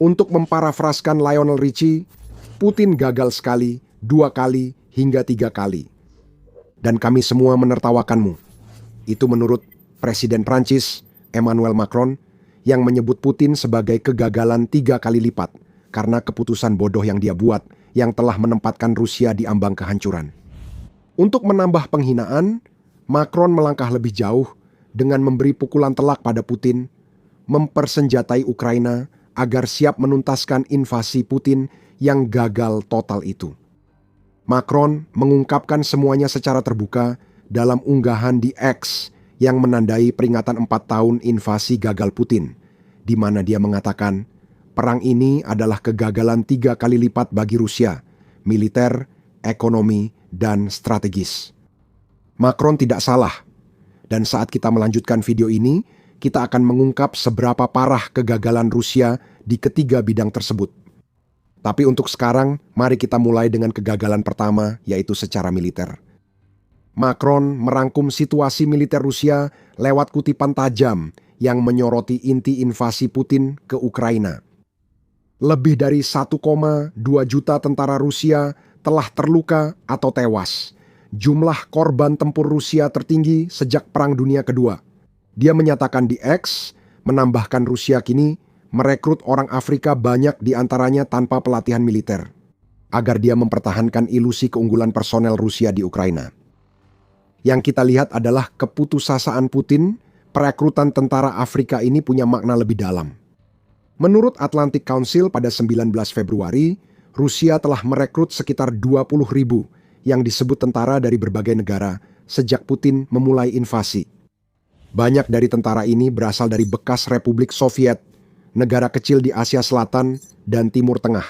Untuk memparafraskan Lionel Richie, Putin gagal sekali, 2 kali, hingga 3 kali. Dan kami semua menertawakanmu. Itu menurut Presiden Prancis, Emmanuel Macron, yang menyebut Putin sebagai kegagalan 3 kali lipat karena keputusan bodoh yang dia buat yang telah menempatkan Rusia di ambang kehancuran. Untuk menambah penghinaan, Macron melangkah lebih jauh dengan memberi pukulan telak pada Putin, mempersenjatai Ukraina agar siap menuntaskan invasi Putin yang gagal total itu. Macron mengungkapkan semuanya secara terbuka dalam unggahan di X yang menandai peringatan 4 tahun invasi gagal Putin, di mana dia mengatakan, perang ini adalah kegagalan 3 kali lipat bagi Rusia, militer, ekonomi, dan strategis. Macron tidak salah, dan saat kita melanjutkan video ini, kita akan mengungkap seberapa parah kegagalan Rusia di ketiga bidang tersebut. Tapi untuk sekarang, mari kita mulai dengan kegagalan pertama, yaitu secara militer. Macron merangkum situasi militer Rusia lewat kutipan tajam yang menyoroti inti invasi Putin ke Ukraina. Lebih dari 1,2 juta tentara Rusia telah terluka atau tewas. Jumlah korban tempur Rusia tertinggi sejak Perang Dunia Kedua. Dia menyatakan di X, menambahkan Rusia kini merekrut orang Afrika banyak di antaranya tanpa pelatihan militer, agar dia mempertahankan ilusi keunggulan personel Rusia di Ukraina. Yang kita lihat adalah keputusasaan Putin, perekrutan tentara Afrika ini punya makna lebih dalam. Menurut Atlantic Council pada 19 Februari, Rusia telah merekrut sekitar 20.000 yang disebut tentara dari berbagai negara sejak Putin memulai invasi. Banyak dari tentara ini berasal dari bekas Republik Soviet, negara kecil di Asia Selatan dan Timur Tengah.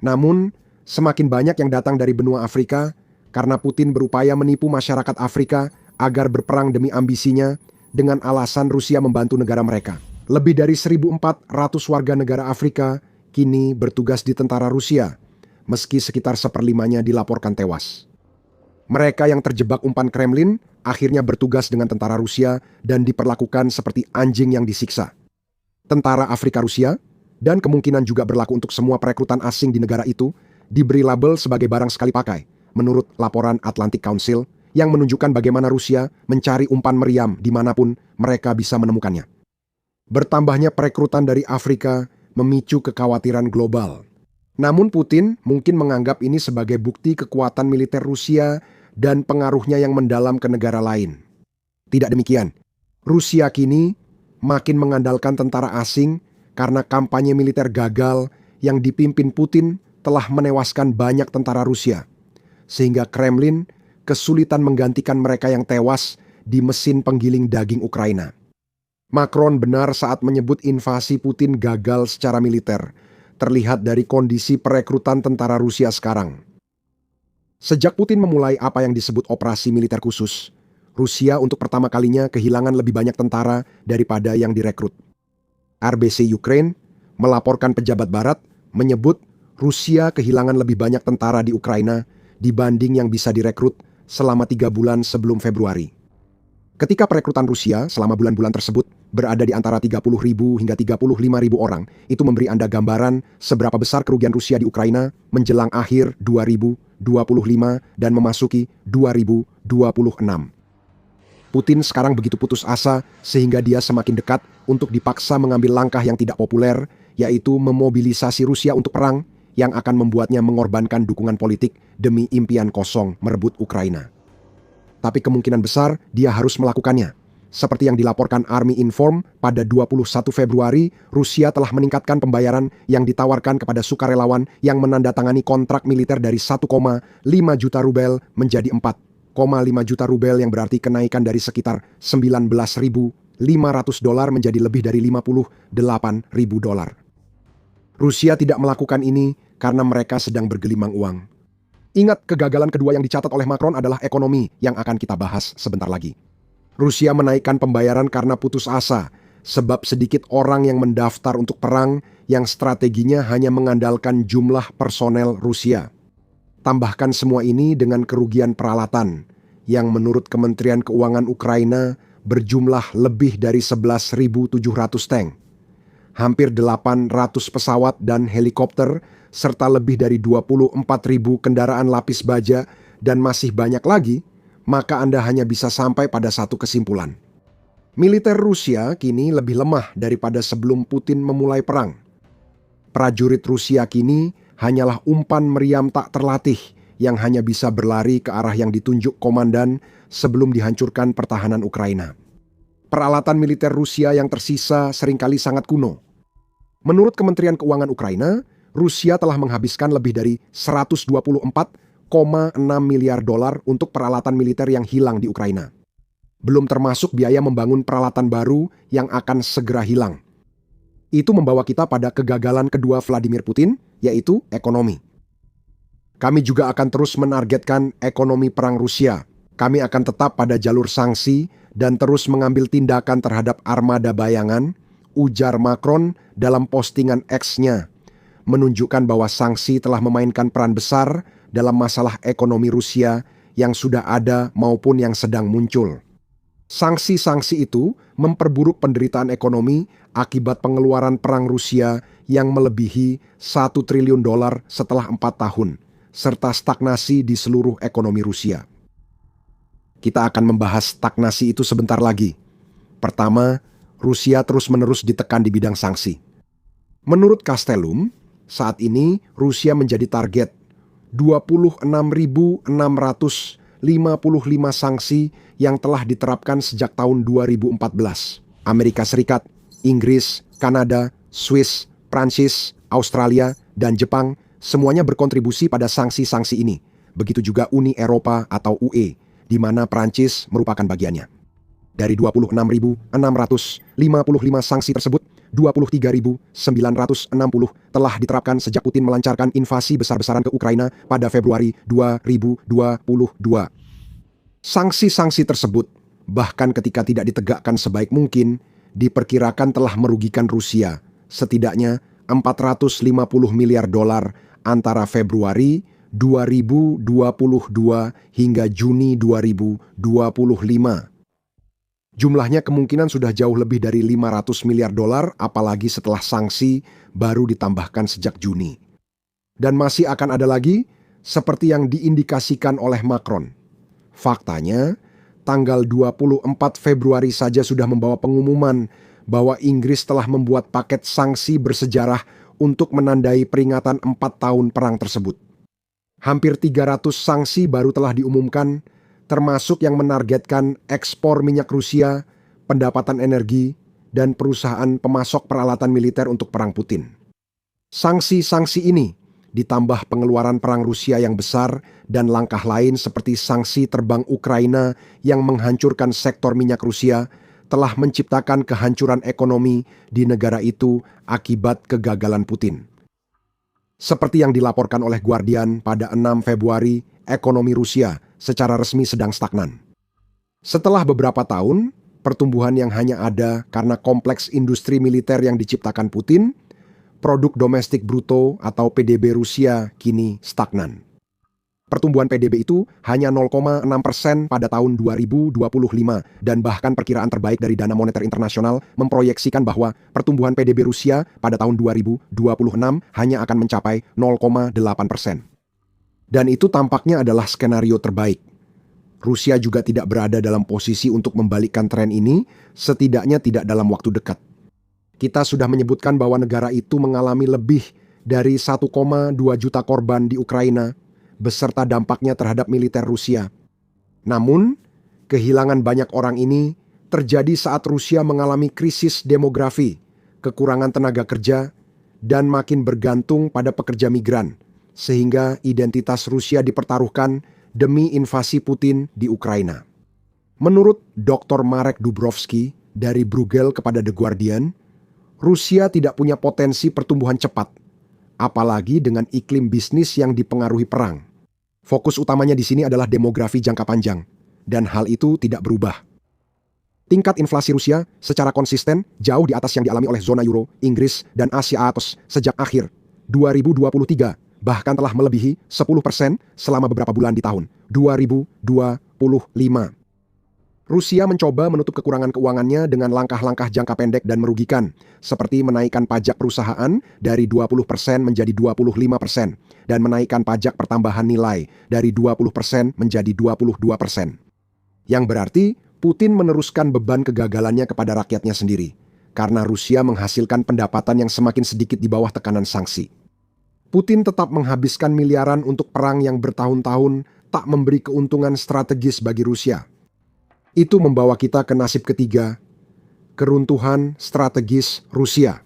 Namun, semakin banyak yang datang dari benua Afrika karena Putin berupaya menipu masyarakat Afrika agar berperang demi ambisinya dengan alasan Rusia membantu negara mereka. Lebih dari 1.400 warga negara Afrika kini bertugas di tentara Rusia, meski sekitar 1/5-nya dilaporkan tewas. Mereka yang terjebak umpan Kremlin akhirnya bertugas dengan tentara Rusia dan diperlakukan seperti anjing yang disiksa. Tentara Afrika Rusia, dan kemungkinan juga berlaku untuk semua perekrutan asing di negara itu, diberi label sebagai barang sekali pakai, menurut laporan Atlantic Council yang menunjukkan bagaimana Rusia mencari umpan meriam dimanapun mereka bisa menemukannya. Bertambahnya perekrutan dari Afrika memicu kekhawatiran global. Namun Putin mungkin menganggap ini sebagai bukti kekuatan militer Rusia dan pengaruhnya yang mendalam ke negara lain. Tidak demikian. Rusia kini makin mengandalkan tentara asing karena kampanye militer gagal yang dipimpin Putin telah menewaskan banyak tentara Rusia. Sehingga Kremlin kesulitan menggantikan mereka yang tewas di mesin penggiling daging Ukraina. Macron benar saat menyebut invasi Putin gagal secara militer, terlihat dari kondisi perekrutan tentara Rusia sekarang. Sejak Putin memulai apa yang disebut operasi militer khusus, Rusia untuk pertama kalinya kehilangan lebih banyak tentara daripada yang direkrut. RBC Ukraine melaporkan pejabat barat menyebut Rusia kehilangan lebih banyak tentara di Ukraina dibanding yang bisa direkrut selama 3 bulan sebelum Februari. Ketika perekrutan Rusia selama bulan-bulan tersebut berada di antara 30.000 hingga 35.000 orang, itu memberi Anda gambaran seberapa besar kerugian Rusia di Ukraina menjelang akhir 2025 dan memasuki 2026. Putin sekarang begitu putus asa sehingga dia semakin dekat untuk dipaksa mengambil langkah yang tidak populer, yaitu memobilisasi Rusia untuk perang yang akan membuatnya mengorbankan dukungan politik demi impian kosong merebut Ukraina. Tapi kemungkinan besar dia harus melakukannya. Seperti yang dilaporkan Army Inform pada 21 Februari, Rusia telah meningkatkan pembayaran yang ditawarkan kepada sukarelawan yang menandatangani kontrak militer dari 1,5 juta rubel menjadi 4,5 juta rubel, yang berarti kenaikan dari sekitar $19.500 menjadi lebih dari $58.000. Rusia tidak melakukan ini karena mereka sedang bergelimang uang. Ingat, kegagalan kedua yang dicatat oleh Macron adalah ekonomi yang akan kita bahas sebentar lagi. Rusia menaikkan pembayaran karena putus asa, sebab sedikit orang yang mendaftar untuk perang yang strateginya hanya mengandalkan jumlah personel Rusia. Tambahkan semua ini dengan kerugian peralatan, yang menurut Kementerian Keuangan Ukraina berjumlah lebih dari 11.700 tank. hampir 800 pesawat dan helikopter, serta lebih dari 24.000 kendaraan lapis baja, dan masih banyak lagi, maka Anda hanya bisa sampai pada satu kesimpulan. Militer Rusia kini lebih lemah daripada sebelum Putin memulai perang. Prajurit Rusia kini hanyalah umpan meriam tak terlatih yang hanya bisa berlari ke arah yang ditunjuk komandan sebelum dihancurkan pertahanan Ukraina. Peralatan militer Rusia yang tersisa seringkali sangat kuno. Menurut Kementerian Keuangan Ukraina, Rusia telah menghabiskan lebih dari 124,6 miliar dolar untuk peralatan militer yang hilang di Ukraina. Belum termasuk biaya membangun peralatan baru yang akan segera hilang. Itu membawa kita pada kegagalan kedua Vladimir Putin, yaitu ekonomi. Kami juga akan terus menargetkan ekonomi perang Rusia. Kami akan tetap pada jalur sanksi dan terus mengambil tindakan terhadap armada bayangan, ujar Macron dalam postingan X-nya, menunjukkan bahwa sanksi telah memainkan peran besar dalam masalah ekonomi Rusia yang sudah ada maupun yang sedang muncul. Sanksi-sanksi itu memperburuk penderitaan ekonomi akibat pengeluaran perang Rusia yang melebihi 1 triliun dolar setelah 4 tahun, serta stagnasi di seluruh ekonomi Rusia. Kita akan membahas stagnasi itu sebentar lagi. Pertama, Rusia terus-menerus ditekan di bidang sanksi. Menurut Castellum, saat ini Rusia menjadi target 26.655 sanksi yang telah diterapkan sejak tahun 2014. Amerika Serikat, Inggris, Kanada, Swiss, Prancis, Australia, dan Jepang semuanya berkontribusi pada sanksi-sanksi ini. Begitu juga Uni Eropa atau UE, di mana Prancis merupakan bagiannya. Dari 26.655 sanksi tersebut, 23.960 telah diterapkan sejak Putin melancarkan invasi besar-besaran ke Ukraina pada Februari 2022. Sanksi-sanksi tersebut, bahkan ketika tidak ditegakkan sebaik mungkin, diperkirakan telah merugikan Rusia setidaknya 450 miliar dolar antara Februari 2022 hingga Juni 2025. Jumlahnya kemungkinan sudah jauh lebih dari 500 miliar dolar, apalagi setelah sanksi baru ditambahkan sejak Juni. Dan masih akan ada lagi, seperti yang diindikasikan oleh Macron. Faktanya, tanggal 24 Februari saja sudah membawa pengumuman bahwa Inggris telah membuat paket sanksi bersejarah untuk menandai peringatan 4 tahun perang tersebut. Hampir 300 sanksi baru telah diumumkan, termasuk yang menargetkan ekspor minyak Rusia, pendapatan energi, dan perusahaan pemasok peralatan militer untuk perang Putin. Sanksi-sanksi ini ditambah pengeluaran perang Rusia yang besar dan langkah lain seperti sanksi terbang Ukraina yang menghancurkan sektor minyak Rusia telah menciptakan kehancuran ekonomi di negara itu akibat kegagalan Putin. Seperti yang dilaporkan oleh Guardian pada 6 Februari, ekonomi Rusia secara resmi sedang stagnan. Setelah beberapa tahun, pertumbuhan yang hanya ada karena kompleks industri militer yang diciptakan Putin, produk domestik bruto atau PDB Rusia kini stagnan. Pertumbuhan PDB itu hanya 0,6% pada tahun 2025 dan bahkan perkiraan terbaik dari Dana Moneter Internasional memproyeksikan bahwa pertumbuhan PDB Rusia pada tahun 2026 hanya akan mencapai 0,8%. Dan itu tampaknya adalah skenario terbaik. Rusia juga tidak berada dalam posisi untuk membalikkan tren ini, setidaknya tidak dalam waktu dekat. Kita sudah menyebutkan bahwa negara itu mengalami lebih dari 1,2 juta korban di Ukraina, beserta dampaknya terhadap militer Rusia. Namun, kehilangan banyak orang ini terjadi saat Rusia mengalami krisis demografi, kekurangan tenaga kerja, dan makin bergantung pada pekerja migran, sehingga identitas Rusia dipertaruhkan demi invasi Putin di Ukraina. Menurut Dr. Marek Dubrovsky dari Bruegel kepada The Guardian, Rusia tidak punya potensi pertumbuhan cepat, apalagi dengan iklim bisnis yang dipengaruhi perang. Fokus utamanya di sini adalah demografi jangka panjang, dan hal itu tidak berubah. Tingkat inflasi Rusia secara konsisten jauh di atas yang dialami oleh zona Euro, Inggris, dan Asia Atos sejak akhir 2023, bahkan telah melebihi 10% selama beberapa bulan di tahun 2025. Rusia mencoba menutup kekurangan keuangannya dengan langkah-langkah jangka pendek dan merugikan, seperti menaikkan pajak perusahaan dari 20% menjadi 25% dan menaikkan pajak pertambahan nilai dari 20% menjadi 22%. Yang berarti Putin meneruskan beban kegagalannya kepada rakyatnya sendiri, karena Rusia menghasilkan pendapatan yang semakin sedikit di bawah tekanan sanksi. Putin tetap menghabiskan miliaran untuk perang yang bertahun-tahun tak memberi keuntungan strategis bagi Rusia. Itu membawa kita ke nasib ketiga, keruntuhan strategis Rusia.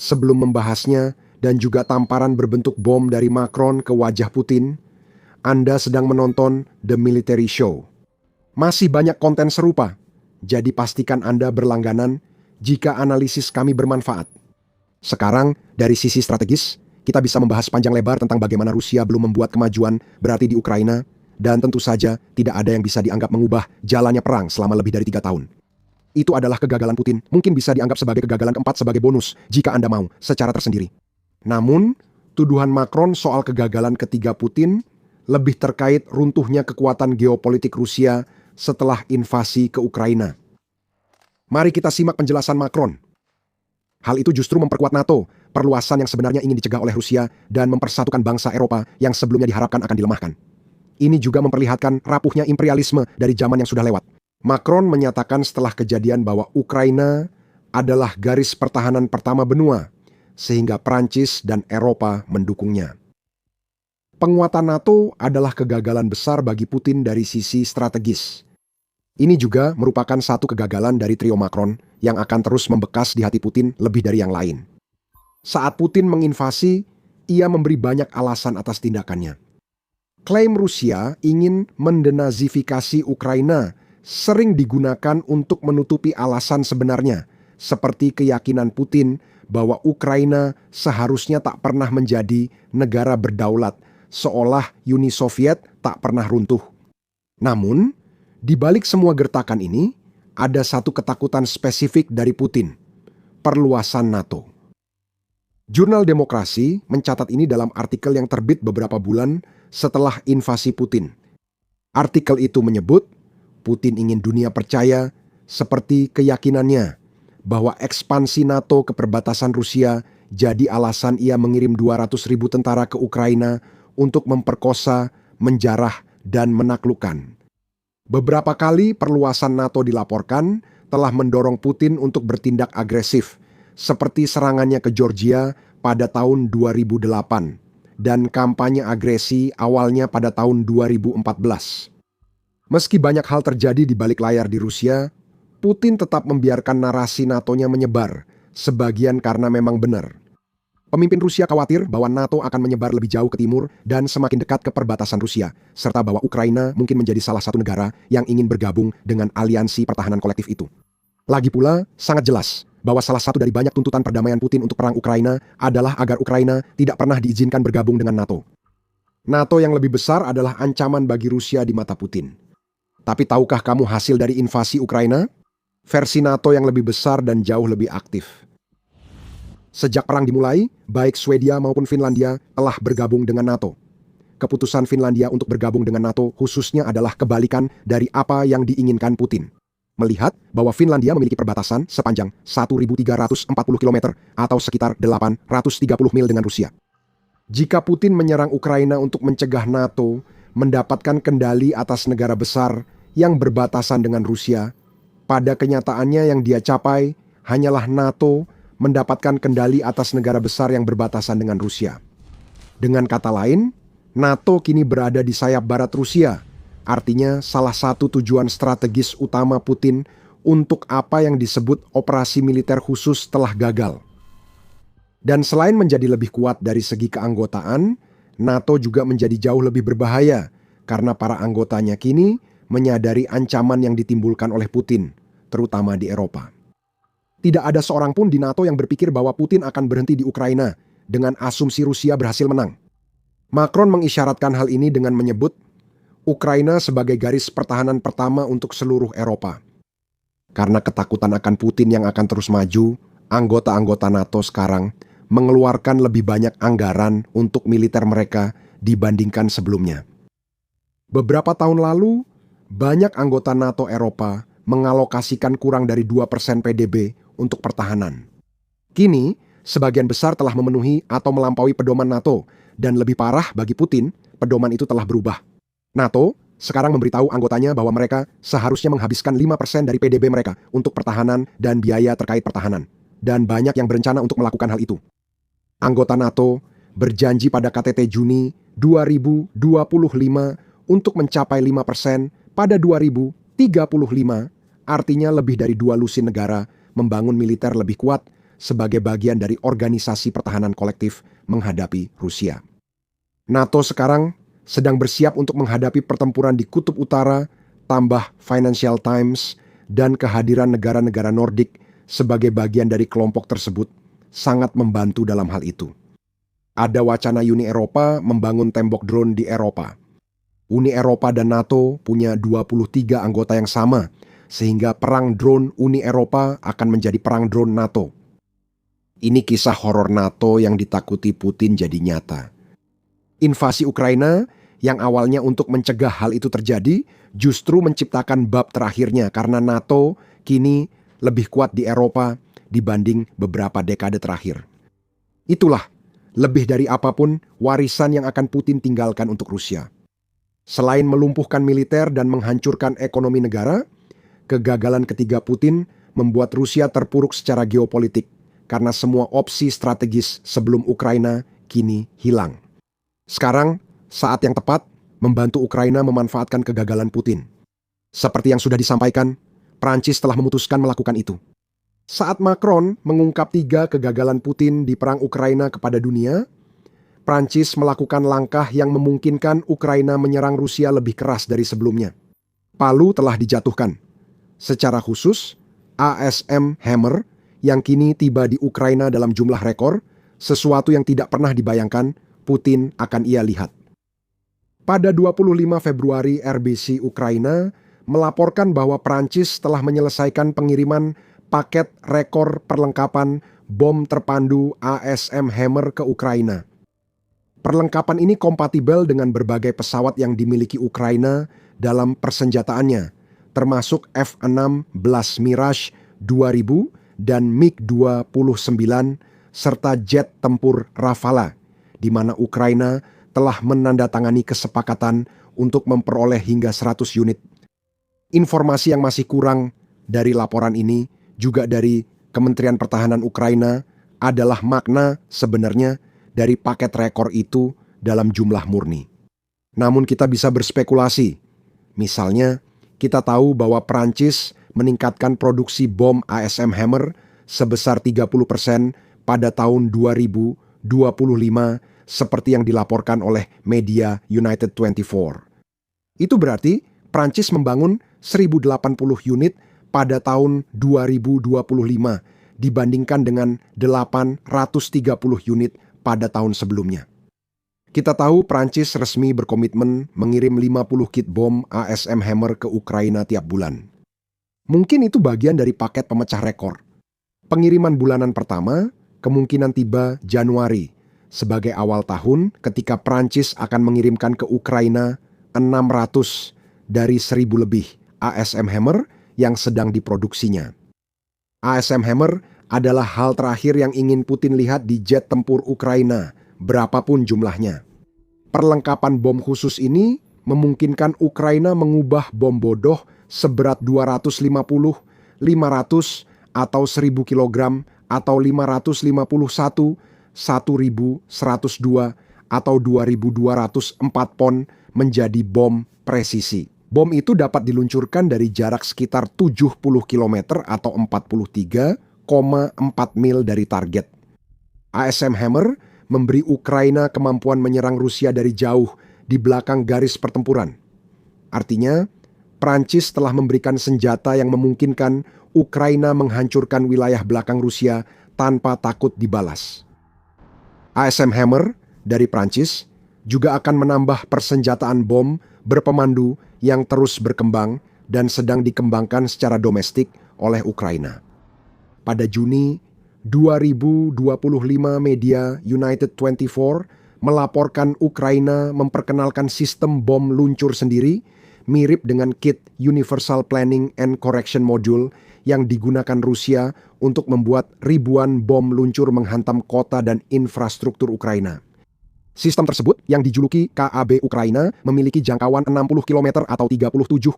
Sebelum membahasnya dan juga tamparan berbentuk bom dari Macron ke wajah Putin, Anda sedang menonton The Military Show. Masih banyak konten serupa, jadi pastikan Anda berlangganan jika analisis kami bermanfaat. Sekarang, dari sisi strategis, kita bisa membahas panjang lebar tentang bagaimana Rusia belum membuat kemajuan berarti di Ukraina, dan tentu saja tidak ada yang bisa dianggap mengubah jalannya perang selama lebih dari 3 tahun. Itu adalah kegagalan Putin, mungkin bisa dianggap sebagai kegagalan keempat sebagai bonus jika Anda mau, secara tersendiri. Namun, tuduhan Macron soal kegagalan ketiga Putin lebih terkait runtuhnya kekuatan geopolitik Rusia setelah invasi ke Ukraina. Mari kita simak penjelasan Macron. Hal itu justru memperkuat NATO, perluasan yang sebenarnya ingin dicegah oleh Rusia dan mempersatukan bangsa Eropa yang sebelumnya diharapkan akan dilemahkan. Ini juga memperlihatkan rapuhnya imperialisme dari zaman yang sudah lewat. Macron menyatakan setelah kejadian bahwa Ukraina adalah garis pertahanan pertama benua, sehingga Prancis dan Eropa mendukungnya. Penguatan NATO adalah kegagalan besar bagi Putin dari sisi strategis. Ini juga merupakan satu kegagalan dari trio Macron yang akan terus membekas di hati Putin lebih dari yang lain. Saat Putin menginvasi, ia memberi banyak alasan atas tindakannya. Klaim Rusia ingin mendenazifikasi Ukraina sering digunakan untuk menutupi alasan sebenarnya, seperti keyakinan Putin bahwa Ukraina seharusnya tak pernah menjadi negara berdaulat, seolah Uni Soviet tak pernah runtuh. Namun, di balik semua gertakan ini, ada satu ketakutan spesifik dari Putin, perluasan NATO. Jurnal Demokrasi mencatat ini dalam artikel yang terbit beberapa bulan setelah invasi Putin. Artikel itu menyebut, Putin ingin dunia percaya seperti keyakinannya bahwa ekspansi NATO ke perbatasan Rusia jadi alasan ia mengirim 200.000 tentara ke Ukraina untuk memperkosa, menjarah, dan menaklukkan. Beberapa kali perluasan NATO dilaporkan telah mendorong Putin untuk bertindak agresif, seperti serangannya ke Georgia pada tahun 2008 dan kampanye agresi awalnya pada tahun 2014. Meski banyak hal terjadi di balik layar di Rusia, Putin tetap membiarkan narasi NATO-nya menyebar, sebagian karena memang benar. Pemimpin Rusia khawatir bahwa NATO akan menyebar lebih jauh ke timur dan semakin dekat ke perbatasan Rusia, serta bahwa Ukraina mungkin menjadi salah satu negara yang ingin bergabung dengan aliansi pertahanan kolektif itu. Lagi pula, sangat jelas bahwa salah satu dari banyak tuntutan perdamaian Putin untuk perang Ukraina adalah agar Ukraina tidak pernah diizinkan bergabung dengan NATO. NATO yang lebih besar adalah ancaman bagi Rusia di mata Putin. Tapi tahukah kamu hasil dari invasi Ukraina? Versi NATO yang lebih besar dan jauh lebih aktif. Sejak perang dimulai, baik Swedia maupun Finlandia telah bergabung dengan NATO. Keputusan Finlandia untuk bergabung dengan NATO khususnya adalah kebalikan dari apa yang diinginkan Putin. Melihat bahwa Finlandia memiliki perbatasan sepanjang 1.340 km atau sekitar 830 mil dengan Rusia. Jika Putin menyerang Ukraina untuk mencegah NATO mendapatkan kendali atas negara besar yang berbatasan dengan Rusia, pada kenyataannya yang dia capai hanyalah NATO mendapatkan kendali atas negara besar yang berbatasan dengan Rusia. Dengan kata lain, NATO kini berada di sayap barat Rusia. Artinya salah satu tujuan strategis utama Putin untuk apa yang disebut operasi militer khusus telah gagal. Dan selain menjadi lebih kuat dari segi keanggotaan, NATO juga menjadi jauh lebih berbahaya karena para anggotanya kini menyadari ancaman yang ditimbulkan oleh Putin, terutama di Eropa. Tidak ada seorang pun di NATO yang berpikir bahwa Putin akan berhenti di Ukraina dengan asumsi Rusia berhasil menang. Macron mengisyaratkan hal ini dengan menyebut Ukraina sebagai garis pertahanan pertama untuk seluruh Eropa. Karena ketakutan akan Putin yang akan terus maju, anggota-anggota NATO sekarang mengeluarkan lebih banyak anggaran untuk militer mereka dibandingkan sebelumnya. Beberapa tahun lalu, banyak anggota NATO Eropa mengalokasikan kurang dari 2% PDB untuk pertahanan. Kini, sebagian besar telah memenuhi atau melampaui pedoman NATO, dan lebih parah bagi Putin, pedoman itu telah berubah. NATO sekarang memberitahu anggotanya bahwa mereka seharusnya menghabiskan 5% dari PDB mereka untuk pertahanan dan biaya terkait pertahanan. Dan banyak yang berencana untuk melakukan hal itu. Anggota NATO berjanji pada KTT Juni 2025 untuk mencapai 5% pada 2035, artinya lebih dari 2 lusin negara membangun militer lebih kuat sebagai bagian dari organisasi pertahanan kolektif menghadapi Rusia. NATO sekarang sedang bersiap untuk menghadapi pertempuran di Kutub Utara, tambah Financial Times, dan kehadiran negara-negara Nordik sebagai bagian dari kelompok tersebut sangat membantu dalam hal itu. Ada wacana Uni Eropa membangun tembok drone di Eropa. Uni Eropa dan NATO punya 23 anggota yang sama, sehingga perang drone Uni Eropa akan menjadi perang drone NATO. Ini kisah horor NATO yang ditakuti Putin jadi nyata. Invasi Ukraina yang awalnya untuk mencegah hal itu terjadi justru menciptakan bab terakhirnya karena NATO kini lebih kuat di Eropa dibanding beberapa dekade terakhir. Itulah, lebih dari apapun, warisan yang akan Putin tinggalkan untuk Rusia. Selain melumpuhkan militer dan menghancurkan ekonomi negara, kegagalan ketiga Putin membuat Rusia terpuruk secara geopolitik karena semua opsi strategis sebelum Ukraina kini hilang. Sekarang, saat yang tepat membantu Ukraina memanfaatkan kegagalan Putin. Seperti yang sudah disampaikan, Prancis telah memutuskan melakukan itu. Saat Macron mengungkap 3 kegagalan Putin di perang Ukraina kepada dunia, Prancis melakukan langkah yang memungkinkan Ukraina menyerang Rusia lebih keras dari sebelumnya. Palu telah dijatuhkan. Secara khusus, ASM Hammer yang kini tiba di Ukraina dalam jumlah rekor, sesuatu yang tidak pernah dibayangkan Putin akan ia lihat. Pada 25 Februari RBC Ukraina melaporkan bahwa Prancis telah menyelesaikan pengiriman paket rekor perlengkapan bom terpandu ASM Hammer ke Ukraina. Perlengkapan ini kompatibel dengan berbagai pesawat yang dimiliki Ukraina dalam persenjataannya, termasuk F-16 Mirage 2000 dan MiG-29 serta jet tempur Rafale, di mana Ukraina telah menandatangani kesepakatan untuk memperoleh hingga 100 unit. Informasi yang masih kurang dari laporan ini juga dari Kementerian Pertahanan Ukraina adalah makna sebenarnya dari paket rekor itu dalam jumlah murni. Namun kita bisa berspekulasi. Misalnya, kita tahu bahwa Prancis meningkatkan produksi bom ASM Hammer sebesar 30% pada tahun 2025 seperti yang dilaporkan oleh media United 24. Itu berarti Prancis membangun 1080 unit pada tahun 2025 dibandingkan dengan 830 unit pada tahun sebelumnya. Kita tahu Prancis resmi berkomitmen mengirim 50 kit bom ASM Hammer ke Ukraina tiap bulan. Mungkin itu bagian dari paket pemecah rekor. Pengiriman bulanan pertama kemungkinan tiba Januari sebagai awal tahun ketika Prancis akan mengirimkan ke Ukraina 600 dari 1000 lebih ASM Hammer yang sedang diproduksinya. ASM Hammer adalah hal terakhir yang ingin Putin lihat di jet tempur Ukraina, berapapun jumlahnya. Perlengkapan bom khusus ini memungkinkan Ukraina mengubah bom bodoh seberat 250, 500, atau 1000 kg, atau 551, 1102, atau 2204 pon menjadi bom presisi. Bom itu dapat diluncurkan dari jarak sekitar 70 km atau 43,4 mil dari target. ASM Hammer memberi Ukraina kemampuan menyerang Rusia dari jauh di belakang garis pertempuran. Artinya, Prancis telah memberikan senjata yang memungkinkan Ukraina menghancurkan wilayah belakang Rusia tanpa takut dibalas. ASM Hammer dari Prancis juga akan menambah persenjataan bom berpemandu yang terus berkembang dan sedang dikembangkan secara domestik oleh Ukraina. Pada Juni 2025 media United 24 melaporkan Ukraina memperkenalkan sistem bom luncur sendiri mirip dengan kit Universal Planning and Correction Module yang digunakan Rusia untuk membuat ribuan bom luncur menghantam kota dan infrastruktur Ukraina. Sistem tersebut yang dijuluki KAB Ukraina memiliki jangkauan 60 km atau 37,2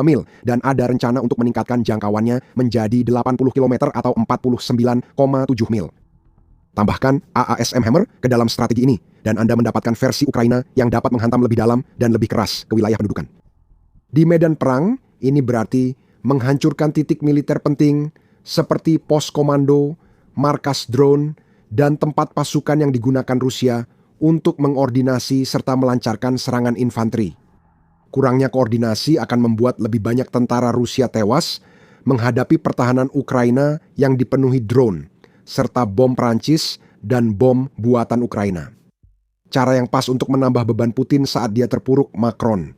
mil dan ada rencana untuk meningkatkan jangkauannya menjadi 80 km atau 49,7 mil. Tambahkan AASM Hammer ke dalam strategi ini dan Anda mendapatkan versi Ukraina yang dapat menghantam lebih dalam dan lebih keras ke wilayah pendudukan. Di medan perang, ini berarti menghancurkan titik militer penting seperti pos komando, markas drone, dan tempat pasukan yang digunakan Rusia untuk mengordinasi serta melancarkan serangan infanteri. Kurangnya koordinasi akan membuat lebih banyak tentara Rusia tewas menghadapi pertahanan Ukraina yang dipenuhi drone, serta bom Prancis dan bom buatan Ukraina. Cara yang pas untuk menambah beban Putin saat dia terpuruk Macron.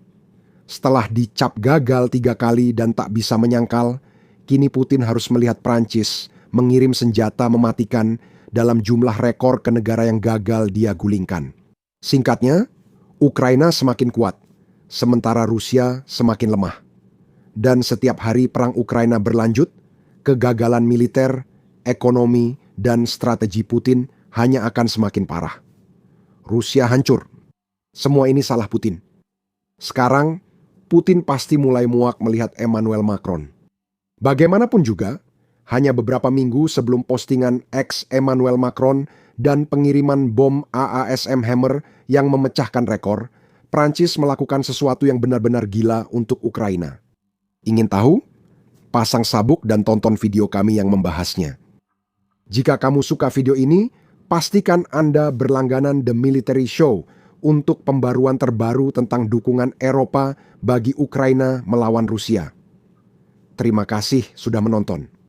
Setelah dicap gagal 3 kali dan tak bisa menyangkal, kini Putin harus melihat Prancis mengirim senjata mematikan dalam jumlah rekor ke negara yang gagal dia gulingkan. Singkatnya, Ukraina semakin kuat, sementara Rusia semakin lemah. Dan setiap hari perang Ukraina berlanjut, kegagalan militer, ekonomi, dan strategi Putin hanya akan semakin parah. Rusia hancur. Semua ini salah Putin. Sekarang, Putin pasti mulai muak melihat Emmanuel Macron. Bagaimanapun juga, hanya beberapa minggu sebelum postingan X Emmanuel Macron dan pengiriman bom AASM Hammer yang memecahkan rekor, Prancis melakukan sesuatu yang benar-benar gila untuk Ukraina. Ingin tahu? Pasang sabuk dan tonton video kami yang membahasnya. Jika kamu suka video ini, pastikan Anda berlangganan The Military Show untuk pembaruan terbaru tentang dukungan Eropa bagi Ukraina melawan Rusia. Terima kasih sudah menonton.